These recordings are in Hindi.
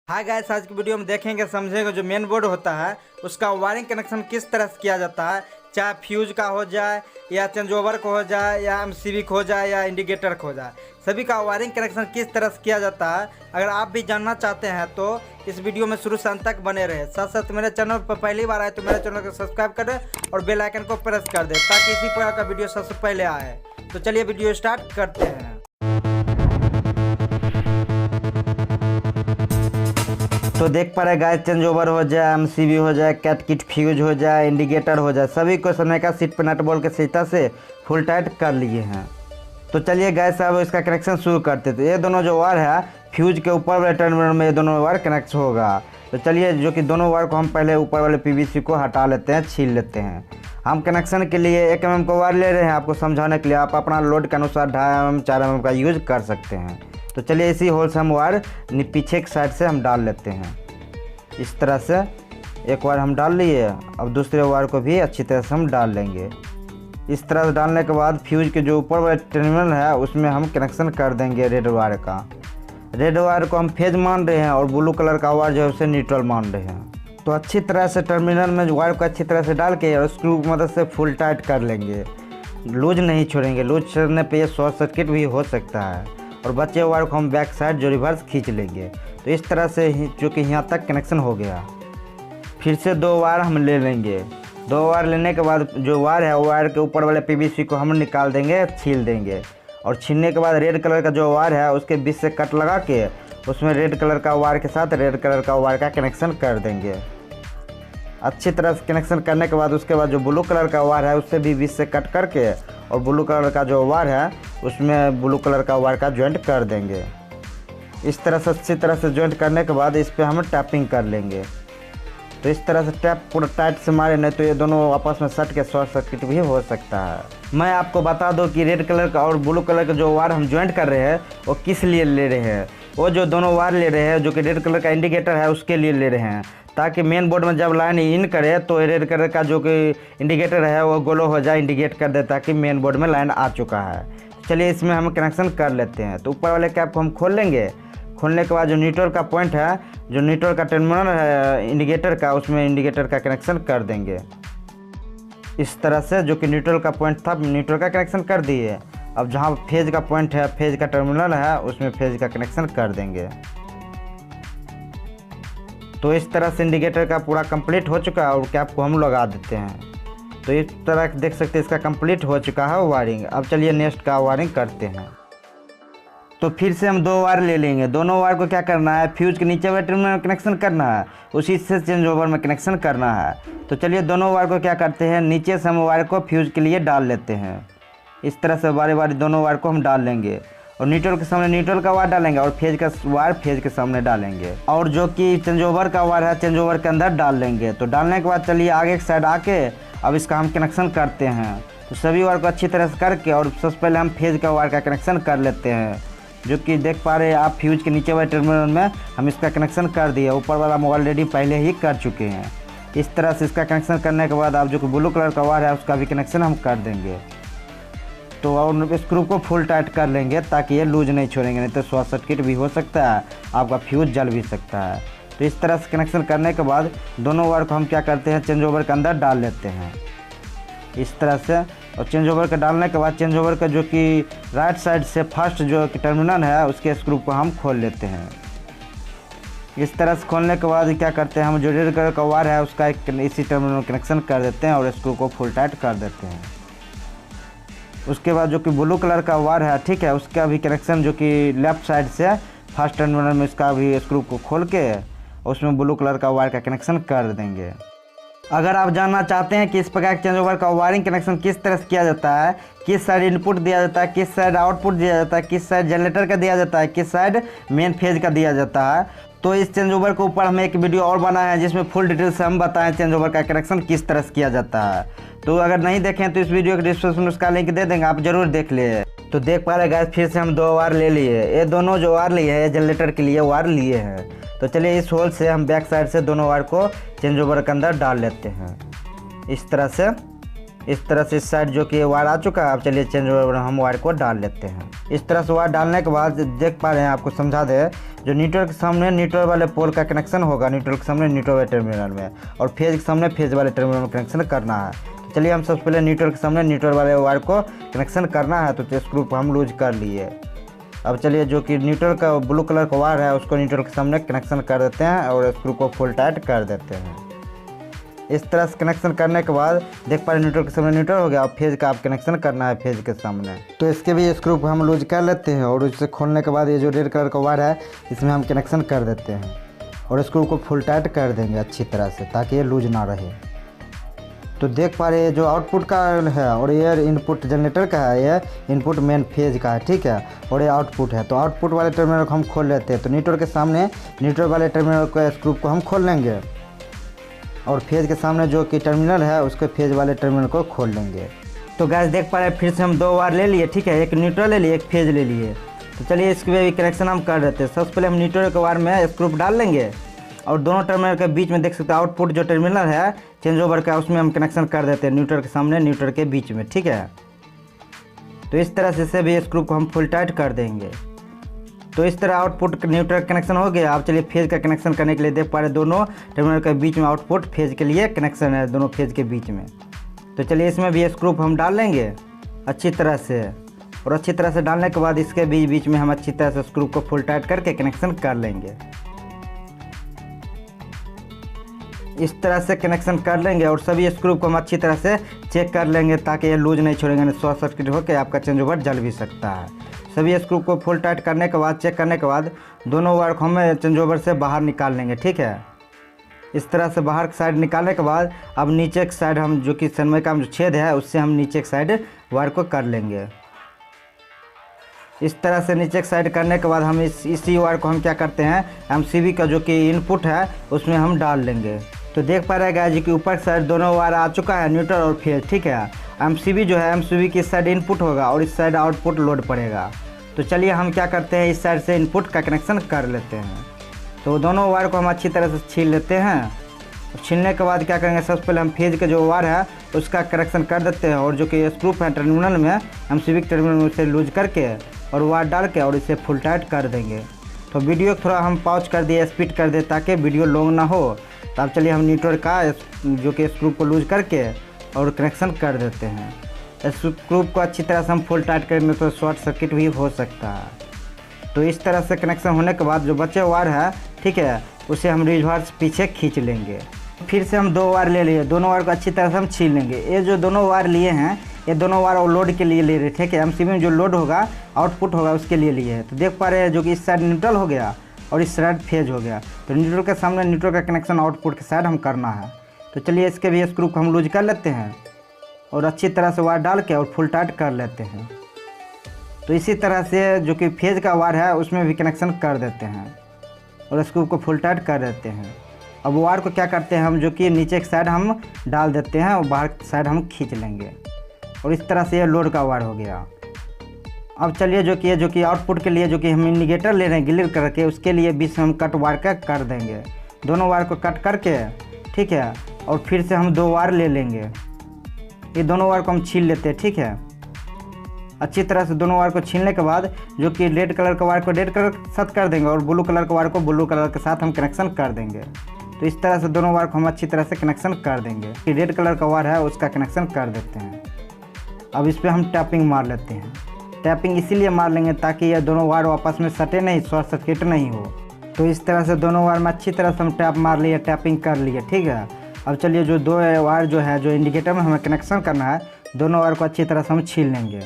हाय गाइस, आज की वीडियो में देखेंगे समझेंगे जो मेन बोर्ड होता है उसका वायरिंग कनेक्शन किस तरह से किया जाता है। चाहे फ्यूज का हो जाए या चेंज ओवर का हो जाए या एमसीबी का हो जाए या इंडिकेटर का हो जाए, सभी का वायरिंग कनेक्शन किस तरह से किया जाता है। अगर आप भी जानना चाहते हैं तो इस वीडियो में शुरू से अंत तक बने रहे। साथ साथ मेरे चैनल पर पहली बार आए तो मेरे चैनल को सब्सक्राइब कर दे और बेल आइकन को प्रेस कर दे ताकि इसी प्रकार का वीडियो सबसे पहले आए। तो चलिए वीडियो स्टार्ट करते हैं। तो देख पा रहे गाइस, चेंज ओवर हो जाए, एमसीबी हो जाए, कैट किट फ्यूज हो जाए, इंडिकेटर हो जाए, सभी को समय का सीट पर नट बोल्ट के सहायता से फुल टाइट कर लिए हैं। तो चलिए गाइस अब इसका कनेक्शन शुरू करते थे। ये दोनों जो वायर है फ्यूज के ऊपर वाले टर्मिनल में ये दोनों वायर कनेक्ट होगा। तो चलिए जो कि दोनों वायर को हम पहले ऊपर वाले पीवीसी को हटा लेते हैं, छील लेते हैं। हम कनेक्शन के लिए 1 mm का वायर ले रहे हैं आपको समझाने के लिए। आप अपना लोड के अनुसार 2.5 mm 4 mm का यूज कर सकते हैं। तो चलिए इसी होल से हम वायर पीछे की साइड से हम डाल लेते हैं। इस तरह से एक वायर हम डाल लिए, अब दूसरे वायर को भी अच्छी तरह से हम डाल लेंगे। इस तरह से डालने के बाद फ्यूज के जो ऊपर वाले टर्मिनल है उसमें हम कनेक्शन कर देंगे रेड वायर का। रेड वायर को हम फेज मान रहे हैं और ब्लू कलर का वायर जो है उसे न्यूट्रल मान रहे हैं। तो अच्छी तरह से टर्मिनल में वायर को अच्छी तरह से डाल के और स्क्रू की मदद से फुल टाइट कर लेंगे। लूज नहीं छोड़ेंगे, लूज छोड़ने पे ये शॉर्ट सर्किट भी हो सकता है। और बचे वायर को हम बैक साइड जो रिवर्स खींच लेंगे। तो इस तरह से जो कि यहाँ तक कनेक्शन हो गया। फिर से 2 वायर हम ले लेंगे। 2 वायर लेने के बाद जो वायर है वायर के ऊपर वाले पीवीसी को हम निकाल देंगे, छील देंगे। और छीलने के बाद रेड कलर का जो वायर है उसके बीच से कट लगा के उसमें रेड कलर का वायर के साथ रेड कलर का वायर का कनेक्शन कर देंगे। अच्छी तरह से कनेक्शन करने के बाद उसके बाद जो ब्लू कलर का वायर है उससे भी बीच से कट करके और ब्लू कलर का जो वायर है उसमें ब्लू कलर का वायर का जॉइंट कर देंगे। इस तरह से अच्छी तरह से जॉइंट करने के बाद इस पर हम टैपिंग कर लेंगे। तो इस तरह से टैप पूरा टाइट से मारे, नहीं तो ये दोनों आपस में सट के शॉर्ट सर्किट भी हो सकता है। मैं आपको बता दूं कि रेड कलर का और ब्लू कलर का जो वायर हम जॉइंट कर रहे हैं वो किस लिए ले रहे हैं। वो जो दोनों वायर ले रहे हैं जो कि रेड कलर का इंडिकेटर है उसके लिए ले रहे हैं, ताकि मेन बोर्ड में जब लाइन इन करे तो रेड कलर का जो कि इंडिकेटर है वो गोलो हो जाए, इंडिकेट कर दे ताकि मेन बोर्ड में लाइन आ चुका है। चलिए इसमें हम कनेक्शन कर लेते हैं। तो ऊपर वाले कैप को हम खोल लेंगे। खोलने के बाद जो न्यूट्रल का पॉइंट है, जो न्यूट्रल का टर्मिनल है इंडिकेटर का, उसमें इंडिकेटर का कनेक्शन कर देंगे। इस तरह से जो कि न्यूट्रल का पॉइंट था न्यूट्रल का कनेक्शन कर दिए। अब जहाँ फेज का पॉइंट है, फेज का टर्मिनल है, उसमें फेज का कनेक्शन कर देंगे। तो इस तरह से इंडिकेटर का पूरा कंप्लीट हो चुका है और कैप को हम लगा देते हैं। तो इस तरह देख सकते हैं इसका कंप्लीट हो चुका है वायरिंग। अब चलिए नेक्स्ट का वायरिंग करते हैं। तो फिर से हम 2 वायर ले लेंगे। दोनों वायर को क्या करना है, फ्यूज के नीचे वाले टर्मिनल में कनेक्शन करना है, उसी से चेंज ओवर में कनेक्शन करना है। तो चलिए दोनों वायर को क्या करते हैं, नीचे से हम वायर को फ्यूज के लिए डाल लेते हैं। इस तरह से बारी बारी दोनों वायर को हम डाल लेंगे और न्यूट्रल के सामने न्यूट्रल का वायर डालेंगे और फेज का वायर फेज के सामने डालेंगे। और जो कि चेंज ओवर का वायर है चेंज ओवर के अंदर डाल लेंगे। तो डालने के बाद चलिए आगे की साइड आके अब इसका हम कनेक्शन करते हैं। तो सभी वायर को अच्छी तरह से करके और सबसे पहले हम फेज का वायर का कनेक्शन कर लेते हैं। जो कि देख पा रहे हैं आप फ्यूज के नीचे वाले टर्मिनल में हम इसका कनेक्शन कर दिए। ऊपर वाला हम ऑलरेडी पहले ही कर चुके हैं। इस तरह से इसका कनेक्शन करने के बाद आप जो कि ब्लू कलर का वायर है उसका भी कनेक्शन हम कर देंगे। तो और स्क्रू को फुल टाइट कर लेंगे ताकि ये लूज नहीं छोड़ेंगे, नहीं तो शॉर्ट सर्किट भी हो सकता है, आपका फ्यूज जल भी सकता है। तो इस तरह से कनेक्शन करने के बाद दोनों वायर को हम क्या करते हैं, चेंज ओवर के अंदर डाल लेते हैं इस तरह से। और चेंज ओवर का डालने के बाद चेंज ओवर का जो कि राइट साइड से फर्स्ट जो कि टर्मिनल है उसके स्क्रू को हम खोल लेते हैं। इस तरह से खोलने के बाद क्या करते हैं, हम जो रेड कलर का वायर है उसका एक इसी टर्मिनल में कनेक्शन कर देते हैं और स्क्रू को फुल टाइट कर देते हैं। उसके बाद जो कि ब्लू कलर का वायर है, ठीक है, उसका भी कनेक्शन जो कि लेफ्ट साइड से फर्स्ट टर्मिनल में इसका भी स्क्रू को खोल के उसमें ब्लू कलर का वायर का कनेक्शन कर देंगे। अगर आप जानना चाहते हैं कि इस प्रकार के चेंज ओवर का वायरिंग कनेक्शन किस तरह से किया जाता है, किस साइड इनपुट दिया जाता है, किस साइड आउटपुट दिया जाता है, किस साइड जनरेटर का दिया जाता है, किस साइड मेन फेज का दिया जाता है, तो इस चेंज ओवर के ऊपर हम एक वीडियो और बनाया है जिसमें फुल डिटेल से हम बताएं चेंज ओवर का कनेक्शन किस तरह से किया जाता है। तो अगर नहीं देखें तो इस वीडियो के डिस्क्रिप्शन में उसका लिंक दे देंगे, आप जरूर देख लिए। तो देख पा रहे गाइस, फिर से हम 2 वायर ले लिए। ये दोनों जो वायर लिए हैं जनरेटर के लिए वायर लिए हैं। तो चलिए इस होल से हम बैक साइड से दोनों वायर को चेंज ओवर के अंदर डाल लेते हैं इस तरह से। इस तरह से इस साइड जो कि वायर आ चुका है। अब चलिए चेंज ओवर हम वायर को डाल लेते हैं। इस तरह से वायर डालने के बाद देख पा रहे हैं, आपको समझा दे, जो न्यूट्रल के सामने न्यूट्रल वाले पोल का कनेक्शन होगा, न्यूट्रल के सामने न्यूट्रल वाले टर्मिनल में, और फेज के सामने फेज वाले टर्मिनल में कनेक्शन करना है। तो चलिए हम सबसे पहले न्यूट्रल के सामने न्यूट्रल वाले वायर को कनेक्शन करना है। तो स्क्रू को हम लूज कर लिए। अब चलिए जो कि न्यूट्रल का ब्लू कलर का वायर है उसको न्यूट्रल के सामने कनेक्शन कर देते हैं और स्क्रू को फुल टाइट कर देते हैं। इस तरह से कनेक्शन करने के बाद देख पा रहे न्यूट्रल के सामने न्यूट्रल हो गया। अब फेज का आप कनेक्शन करना है फेज के सामने। तो इसके भी स्क्रू को हम लूज कर लेते हैं और इसे खोलने के बाद ये जो रेड कलर का वायर है इसमें हम कनेक्शन कर देते हैं और स्क्रू को फुल टाइट कर देंगे अच्छी तरह से, ताकि ये लूज ना रहे। तो देख पा रहे हैं जो आउटपुट का है और ये इनपुट जनरेटर का है, ये इनपुट मेन फेज का है, ठीक है, और ये आउटपुट है। तो आउटपुट वाले टर्मिनल को हम खोल लेते हैं। तो न्यूट्रल के सामने न्यूट्रल वाले टर्मिनल को स्क्रू को हम खोल लेंगे और फेज के सामने जो कि टर्मिनल है उसके फेज वाले टर्मिनल को खोल लेंगे। तो गैस देख पा रहे हैं फिर से हम दो वायर ले लिए, ठीक है, एक न्यूट्रल ले लिए एक फेज ले लिए। तो चलिए इसके भी कनेक्शन हम कर देते हैं। सबसे पहले हम न्यूट्रल के वायर में स्क्रू डाल लेंगे और दोनों टर्मिनल के बीच में देख सकते हैं आउटपुट जो टर्मिनल है चेंज ओवर का, उसमें हम कनेक्शन कर देते हैं न्यूट्रल के सामने न्यूट्रल के बीच में, ठीक है। तो इस तरह से भी स्क्रू को हम फुल टाइट कर देंगे। तो इस तरह आउटपुट न्यूट्रल कनेक्शन हो गया। आप चलिए फेज का कनेक्शन करने के लिए देख पा रहे दोनों टर्मिनल के बीच में आउटपुट फेज के लिए कनेक्शन है, दोनों फेज के बीच में। तो चलिए इसमें भी स्क्रू हम डाल लेंगे अच्छी तरह से, और अच्छी तरह से डालने के बाद इसके बीच में हम अच्छी तरह से स्क्रू को फुल टाइट करके कनेक्शन कर लेंगे। इस तरह से कनेक्शन कर लेंगे और सभी स्क्रू को हम अच्छी तरह से चेक कर लेंगे ताकि ये लूज नहीं छोड़ेंगे, नहीं शॉर्ट सर्किट होकर आपका चेंज ओवर जल भी सकता है। सभी स्क्रू को फुल टाइट करने के बाद चेक करने के बाद दोनों वायर को हम चेंज ओवर से बाहर निकाल लेंगे, ठीक है। इस तरह से बाहर की साइड निकालने के बाद अब नीचे की साइड हम जो कि सनमाइका का जो छेद है उससे हम नीचे की साइड वायर को कर लेंगे। इस तरह से नीचे की साइड करने के बाद हम इसी वायर को हम क्या करते हैं एमसीबी का जो कि इनपुट है उसमें हम डाल लेंगे। तो देख पा रहे हैं जी कि ऊपर की साइड दोनों वायर आ चुका है न्यूट्रल और फेज, ठीक है। एमसीबी जो है एमसीबी की साइड इनपुट होगा और इस साइड आउटपुट लोड पड़ेगा। तो चलिए हम क्या करते हैं इस साइड से इनपुट का कनेक्शन कर लेते हैं। तो दोनों वायर को हम अच्छी तरह से छील लेते हैं। छीलने के बाद क्या करेंगे सबसे पहले हम फेज के जो वायर है उसका कनेक्शन कर देते हैं और जो कि स्क्रू है टर्मिनल में एमसीबी के टर्मिनल में उसे लूज करके और वायर डाल के और इसे फुल टाइट कर देंगे। तो वीडियो थोड़ा हम पॉज कर दिए, स्पीड कर दे ताकि वीडियो लॉन्ग ना हो। तो अब चलिए हम न्यूट्रल का जो कि स्क्रू को लूज करके और कनेक्शन कर देते हैं। स्क्रू को अच्छी तरह से हम फुल टाइट करेंगे तो शॉर्ट सर्किट भी हो सकता है। तो इस तरह से कनेक्शन होने के बाद जो बचे वायर है, ठीक है, उसे हम रिवर्स पीछे खींच लेंगे। फिर से हम दो वायर ले लिए, दोनों वायर को अच्छी तरह से हम छील लेंगे। ये जो दोनों वायर लिए हैं ये दोनों वायर लोड के लिए ले रहे, ठीक है, एमसीबी में जो लोड होगा आउटपुट होगा उसके लिए लिए है। तो देख पा रहे हैं जो कि इस साइड न्यूट्रल हो गया और इस साइड फेज हो गया। तो न्यूट्रल के सामने न्यूट्रल का कनेक्शन आउटपुट के साइड हम करना है। तो चलिए इसके भी स्क्रू को हम लूज कर लेते हैं और अच्छी तरह से वायर डाल के और फुल टाइट कर लेते हैं। तो इसी तरह से जो कि फेज का वायर है उसमें भी कनेक्शन कर देते हैं और स्क्रू को फुल टाइट कर देते हैं। अब वायर को क्या करते हैं हम जो कि नीचे की साइड हम डाल देते हैं और बाहर की साइड हम खींच लेंगे और इस तरह से ये लोड का वायर हो गया। अब चलिए जो कि आउटपुट के लिए जो कि हम इंडिकेटर ले रहे हैं ग्लियर करके, उसके लिए बीच में हम कट वायर का कर देंगे। दोनों वायर को कट करके, ठीक है, और फिर से हम दो वायर ले लेंगे। ये दोनों वायर को हम छील लेते हैं, ठीक है। अच्छी तरह से दोनों वायर को छीलने के बाद जो कि रेड कलर का वायर को रेड कलर के साथ कर देंगे और ब्लू कलर का वायर को ब्लू कलर के साथ हम कनेक्शन कर देंगे। तो इस तरह से दोनों वायर को हम अच्छी तरह से कनेक्शन कर देंगे। कि रेड कलर का वायर है उसका कनेक्शन कर देते हैं। अब इस पर हम टैपिंग मार लेते हैं। टैपिंग इसीलिए मार लेंगे ताकि ये दोनों वायर आपस में सटे नहीं, शॉर्ट सर्किट नहीं हो। तो इस तरह से दोनों वायर में अच्छी तरह से हम टैप मार लिए, टैपिंग कर लिए, ठीक है। अब चलिए जो दो वायर जो है जो इंडिकेटर में हमें कनेक्शन करना है, दोनों वायर को अच्छी तरह से हम छील लेंगे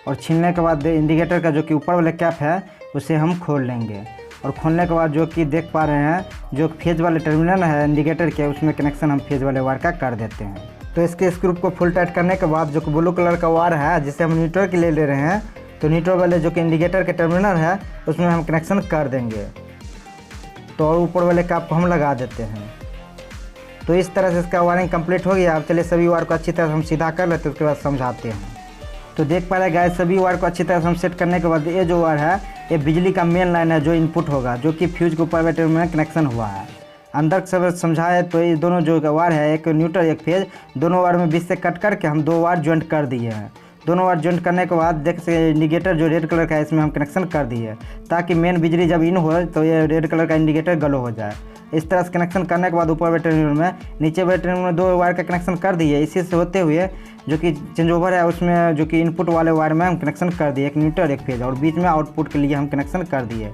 और छीलने के बाद इंडिकेटर का जो कि ऊपर वाला कैप है उसे हम खोल लेंगे और खोलने के बाद जो कि देख पा रहे हैं जो फेज वाले टर्मिनल है इंडिकेटर के उसमें कनेक्शन हम फेज वाले वायर का कर देते हैं। तो इसके स्क्रू को फुल टाइट करने के बाद जो कि ब्लू कलर का वायर है जिसे हम न्यूट्रल के लिए ले रहे हैं, तो न्यूट्रल वाले जो कि इंडिकेटर के टर्मिनल है उसमें हम कनेक्शन कर देंगे। तो और ऊपर वाले कैप को हम लगा देते हैं। तो इस तरह से इसका वायरिंग कंप्लीट हो गया। अब चलिए सभी वायर को अच्छी तरह से हम सीधा कर लेते हैं, उसके बाद समझाते हैं। तो देख पा रहे गाइस सभी वायर को अच्छी तरह से हम सेट करने के बाद ये जो वायर है ये बिजली का मेन लाइन है जो इनपुट होगा, जो कि फ्यूज के ऊपर टर्मिनल में कनेक्शन हुआ है। अंदर से समझाए तो ये दोनों जो वायर है, एक न्यूट्रल एक फेज, दोनों वायर में बीच से कट करके हम 2 वायर ज्वाइंट कर दिए हैं। दोनों वायर ज्वाइंट करने के बाद देख से इंडिकेटर जो रेड कलर का है इसमें हम कनेक्शन कर दिए ताकि मेन बिजली जब इन हो तो ये रेड कलर का इंडिकेटर गलो हो जाए। इस तरह से कनेक्शन करने के बाद ऊपर वाले टर्मिनल में, नीचे वाले टर्मिनल में 2 वायर का कनेक्शन कर दिए। इसी से होते हुए जो कि चेंज ओवर है उसमें जो कि इनपुट वाले वायर में हम कनेक्शन कर दिए, एक न्यूट्रल एक फेज, और बीच में आउटपुट के लिए हम कनेक्शन कर दिए।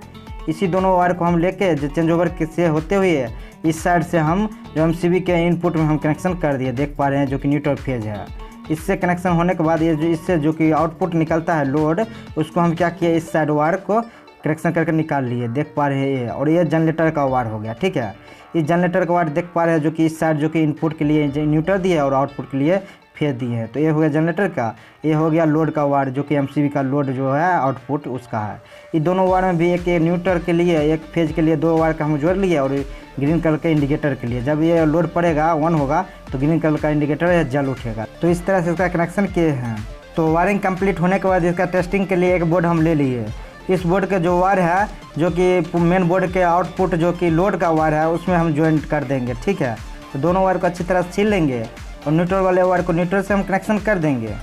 इसी दोनों वायर को हम लेके जो चेंज ओवर से होते हुए इस साइड से हम जो एमसीबी के इनपुट में हम कनेक्शन कर दिए, देख पा रहे हैं, जो कि न्यूट्रल फेज है। इससे कनेक्शन होने के बाद ये जो इससे जो कि आउटपुट निकलता है लोड, उसको हम क्या किए, इस साइड वायर को कनेक्शन करके निकाल लिए, देख पा रहे हैं ये। और ये जनरेटर का वायर हो गया, ठीक है। इस जनरेटर का वायर देख पा रहे हैं जो कि इस साइड जो कि इनपुट के लिए न्यूट्रल दिए और आउटपुट के लिए फेज दिए हैं। तो ये हो गया जनरेटर का, ये हो गया लोड का वायर जो कि एमसीबी का लोड जो है आउटपुट उसका है। ये दोनों वायर में भी एक न्यूट्रल के लिए एक फेज के लिए 2 वायर का हम जोड़ लिए, और ग्रीन कलर के इंडिकेटर के लिए जब ये लोड पड़ेगा ऑन होगा तो ग्रीन कलर का इंडिकेटर जल उठेगा। तो इस तरह से इसका कनेक्शन किए हैं। तो वायरिंग कंप्लीट होने के बाद इसका टेस्टिंग के लिए एक बोर्ड हम ले लिए। इस बोर्ड के जो वायर है जो कि मेन बोर्ड के आउटपुट जो कि लोड का वायर है उसमें हम ज्वाइंट कर देंगे, ठीक है। तो दोनों वायर को अच्छी तरह से छील लेंगे और न्यूट्रल वाले वायर को न्यूट्रल से हम कनेक्शन कर देंगे,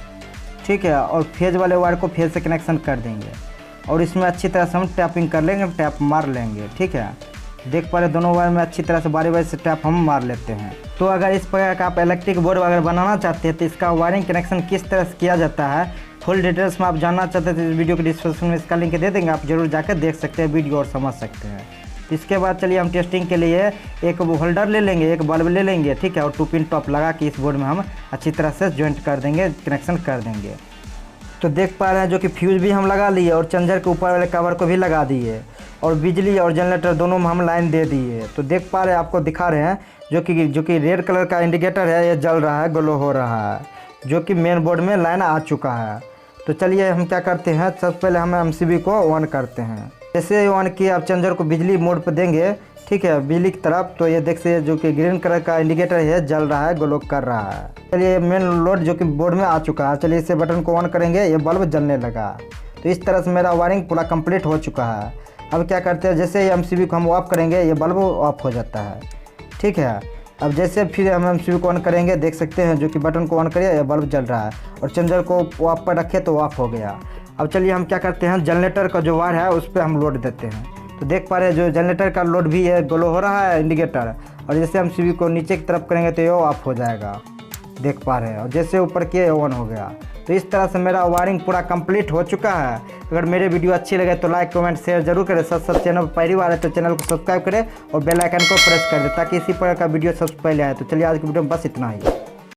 ठीक है। और फेज वाले वायर को फेज से कनेक्शन कर देंगे और इसमें अच्छी तरह से हम टैपिंग कर लेंगे, टैप मार लेंगे, ठीक है। देख पा रहे दोनों वायर में अच्छी तरह से बारी बारी से टैप हम मार लेते हैं। तो अगर इस प्रकार का आप इलेक्ट्रिक बोर्ड अगर बनाना चाहते हैं तो इसका वायरिंग कनेक्शन किस तरह से किया जाता है, फुल डिटेल्स में आप जानना चाहते हैं तो इस वीडियो के डिस्क्रिप्शन में इसका लिंक दे देंगे, आप जरूर जाकर देख सकते हैं वीडियो और समझ सकते हैं। इसके बाद चलिए हम टेस्टिंग के लिए एक होल्डर ले लेंगे, एक बल्ब ले लेंगे, ठीक है। और 2 पिन टॉप लगा के इस बोर्ड में हम अच्छी तरह से ज्वाइंट कर देंगे, कनेक्शन कर देंगे। तो देख पा रहे हैं जो कि फ्यूज भी हम लगा लिए और चार्जर के ऊपर वाले कवर को भी लगा दिए, और बिजली और जनरेटर दोनों में हम लाइन दे दिए। तो देख पा रहे हैं, आपको दिखा रहे हैं जो कि रेड कलर का इंडिकेटर है, ये जल रहा है, ग्लो हो रहा है, जो कि मेन बोर्ड में लाइन आ चुका है। तो चलिए हम क्या करते हैं, सबसे पहले हम एमसीबी को ऑन करते हैं। जैसे ऑन किया आप चार्जर को बिजली मोड पर देंगे, ठीक है, बिजली की तरफ, तो ये देख से जो कि ग्रीन कलर का इंडिकेटर है जल रहा है, ग्लो कर रहा है। चलिए मेन लोड जो कि बोर्ड में आ चुका है, चलिए इसे बटन को ऑन करेंगे, ये बल्ब जलने लगा। तो इस तरह से मेरा वायरिंग पूरा कंप्लीट हो चुका है। अब क्या करते हैं, जैसे ही एमसीबी को हम ऑफ करेंगे ये बल्ब ऑफ हो जाता है, ठीक है। अब जैसे फिर हम एमसीबी को ऑन करेंगे, देख सकते हैं जो कि बटन को ऑन करिए ये बल्ब जल रहा है, और चार्जर को ऑफ पर रखे तो ऑफ हो गया। अब चलिए हम क्या करते हैं, जनरेटर का जो वायर है उस पर हम लोड देते हैं। तो देख पा रहे हैं जो जनरेटर का लोड भी है, ग्लो हो रहा है इंडिकेटर, और जैसे हम सीबी को नीचे की तरफ करेंगे तो ये ऑफ हो जाएगा, देख पा रहे हैं, और जैसे ऊपर किए ऑन हो गया। तो इस तरह से मेरा वायरिंग पूरा कंप्लीट हो चुका है। अगर मेरे वीडियो अच्छी लगे तो लाइक कमेंट शेयर जरूर करें। सब चैनल पर पहली बार है तो चैनल को सब्सक्राइब करें और बेल आइकन को प्रेस कर दें ताकि इसी प्रकार का वीडियो सबसे पहले आए। तो चलिए आज की वीडियो में बस इतना ही।